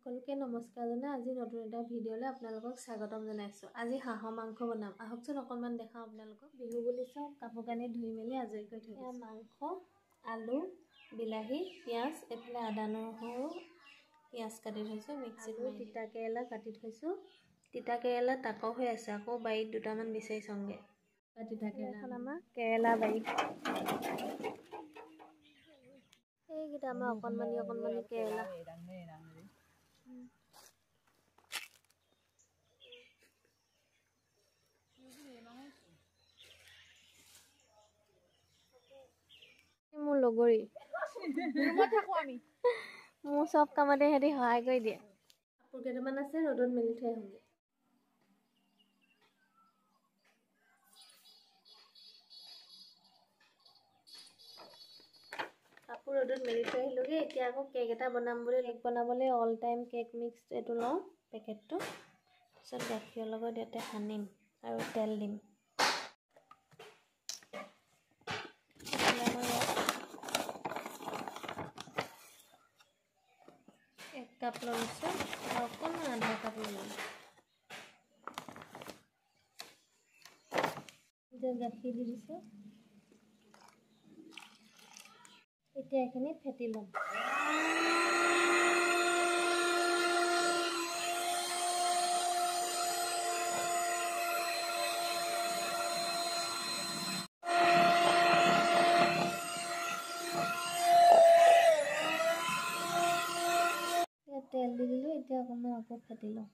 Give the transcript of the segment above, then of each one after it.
সকলোকে নমস্কাৰ জনাই আজি নতুন এটা ভিডিঅ'লৈ আপোনালোকক স্বাগতম জনাইছোঁ। আজি হাঁহৰ মাংস বনাম। আহকচোন অকণমান দেখাওঁ আপোনালোকক। বিহু বুলি চব কাপোৰ কানি ধুই মেলি আজৰি কৰি থৈ দিছোঁ। মাংস, আলু, বিলাহী, পিঁয়াজ, এইফালে আদা নহৰু পিঁয়াজ কাটি থৈছোঁ। মিক্সিত তিতা কেৰেলা কাটি থৈছোঁ। তিতা কেৰেলা তাকৰ হৈ আছে, আকৌ বাৰীত দুটামান বিচাৰি চাওঁগৈ। তিতা কেৰেলা আমাৰ কেৰেলা বাৰীত এইকেইটা আমাৰ অকণমানি কেৰেলা। মোৰ লগৰী মোৰ চব কামতে সিহঁতি সহায় কৰি দিয়ে। কাপোৰ কেইটামান আছে, ৰ'দত মেলি থৈ আহোঁগৈ। কাপোৰ ৰ'দত মেলি থৈ আহিলোঁগৈ। এতিয়া আকৌ কেক এটা বনাম বুলি কেক বনাবলৈ অল টাইম কেক মিক্স এইটো লওঁ পেকেটটো। তাৰপিছত গাখীৰৰ লগত ইয়াতে সানিম আৰু তেল দিম। এক কাপ লৈছোঁ আৰু অকণমান আধা কাপ ল'ম। এতিয়া গাখীৰ দি দিছোঁ। এতিয়া এইখিনি ফেটি ল'ম। তেল দি দিলোঁ। এতিয়া অকণমান আকৌ ফেটি লওঁ।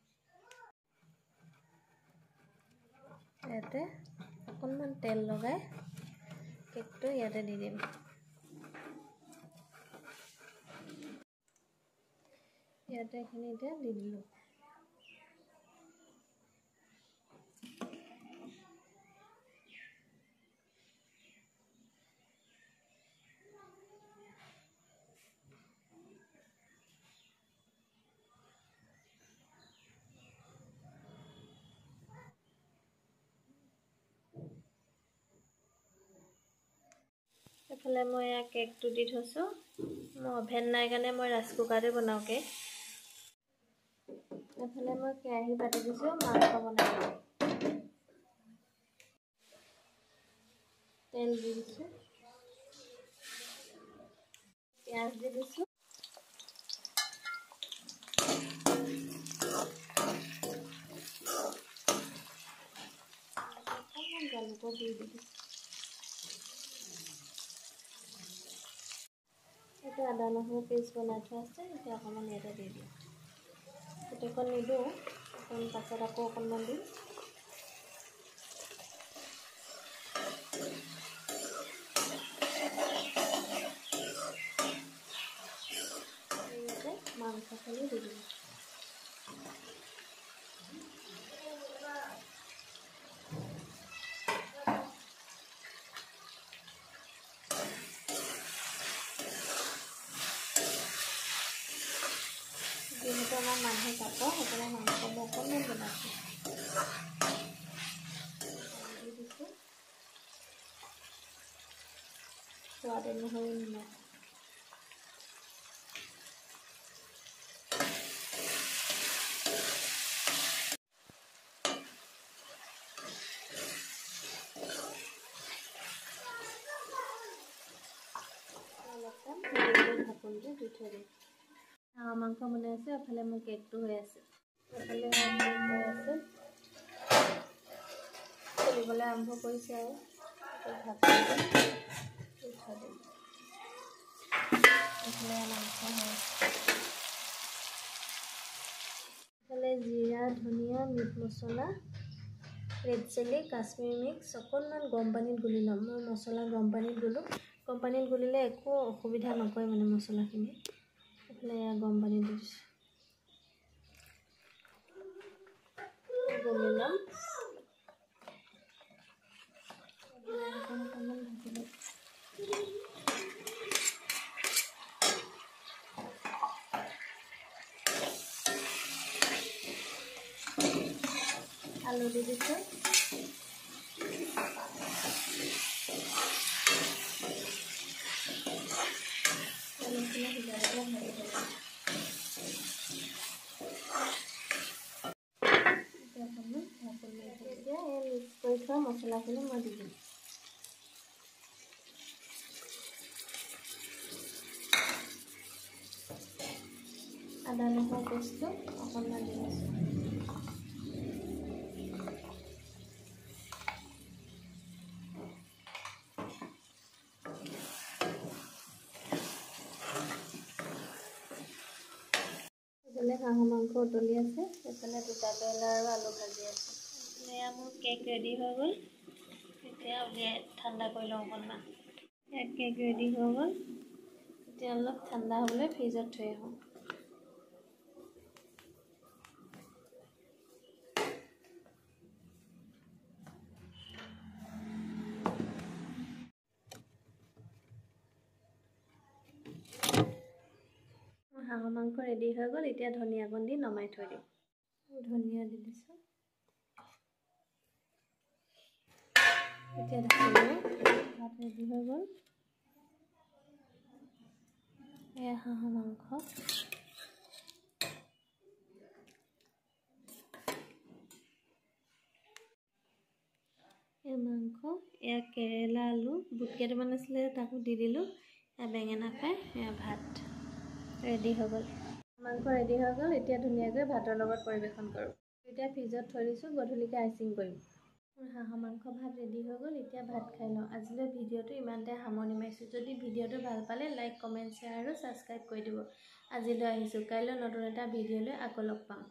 ইয়াতে অকণমান তেল লগাই কেকটো ইয়াতে দি দিম। ইয়াতে এইখিনি এতিয়া দি দিলোঁ। এইফালে মই কেকটো দি থৈছোঁ। মোৰ অভেন নাই কাৰণে মই ৰাইচ কুকাৰতে বনাওঁ কেক। এইফালে মই কেৰাহী পাতি দিছোঁ মাংস বনাবলৈ। তেল দি দিছোঁ, পিঁয়াজ দি দিছোঁ, অকণমান জালুকৰ গুড়ি দি দিছোঁ। এইটো আদা নহৰু পেষ্ট বনাই থোৱা আছে, এতিয়া অকণমান ইয়াতে দি দিওঁ। গোটেইখন নিদিওঁ, অকণ পাছত আকৌ অকণমান দিম। ইয়াতে মাংসখিনি দি দিম। যিহেতু আমাৰ মানুহ তাকৰ সেইকাৰণে মাংস মই অকণমান বনাইছোঁ। দি দিছোঁ সোৱাদ অনুসৰি নিমখ। ঢাকনটো দি থৈ দিম। হাঁহৰ মাংস বনাই আছোঁ। এফালে মোৰ কেকটো হৈ আছে, এফালে হৈ আছে, চলিবলৈ আৰম্ভ কৰিছে আৰু ঢাকনটো দি থৈ দিম। এফালে মাংস হৈ আছে। এফালে জিৰা, ধনিয়া, মিট মছলা, ৰেড চিলি, কাশ্মীৰী মিক্স অকণমান গৰম পানীত গুলি ল'ম। মই মছলা গৰম পানীত গুলোঁ। গৰম পানীত গুলিলে একো অসুবিধা নকৰে মানে মছলাখিনি। এইফালে গৰম পানী দি দিছোঁ, গুলি ল'ম। অকণমান ঢাকি ল'ম। আলু দি দিছোঁ। আলুখিনি সিজাই মছলাখিনি মই দি দিম। আদা নহৰু পেষ্টটো অকণমান দি দিছোঁ। এইফালে হাঁহৰ মাংস উতলি আছে, এইফালে তিতা কেৰেলা আৰু আলু ভাজি আছে। এয়া মোৰ কেক ৰেডি হৈ গ'ল। এতিয়া উলিয়াই ঠাণ্ডা কৰি লওঁ অকণমান। কেক ৰেডি হৈ গ'ল। এতিয়া অলপ ঠাণ্ডা হ'বলৈ ফ্ৰিজত থৈ আহোঁ। হাঁহৰ মাংস ৰেডি হৈ গ'ল। এতিয়া ধনিয়াকণ দি নমাই থৈ দিম। ধনিয়া দি দিছোঁ। এতিয়া ঢাকি দিওঁ। ভাত ৰেডি হৈ গ'ল। এয়া হাঁহৰ মাংস। এয়া মাংস, এয়া কেৰেলা আলু, বুট কেইটামান আছিলে তাকো দি দিলোঁ। এয়া বেঙেনা ফ্ৰাই, এয়া ভাত ৰেডি হৈ গ'ল। মাংস ৰেডি হৈ গ'ল। এতিয়া ধুনীয়াকৈ ভাতৰ লগত পৰিৱেশন কৰোঁ। এতিয়া ফ্ৰিজত থৈ দিছোঁ, গধূলিকৈ আইচিং কৰিম। মোৰ হাঁহৰ মাংস ভাত ৰেডি হৈ গ'ল। এতিয়া ভাত খাই লওঁ। আজিলৈ ভিডিঅ'টো ইমানতে সামৰণি মাৰিছোঁ। যদি ভিডিঅ'টো ভাল পালে লাইক, কমেণ্ট, শ্বেয়াৰ আৰু ছাবস্ক্ৰাইব কৰি দিব। আজিলৈ আহিছোঁ। কাইলৈ নতুন এটা ভিডিঅ' লৈ আকৌ লগ পাম।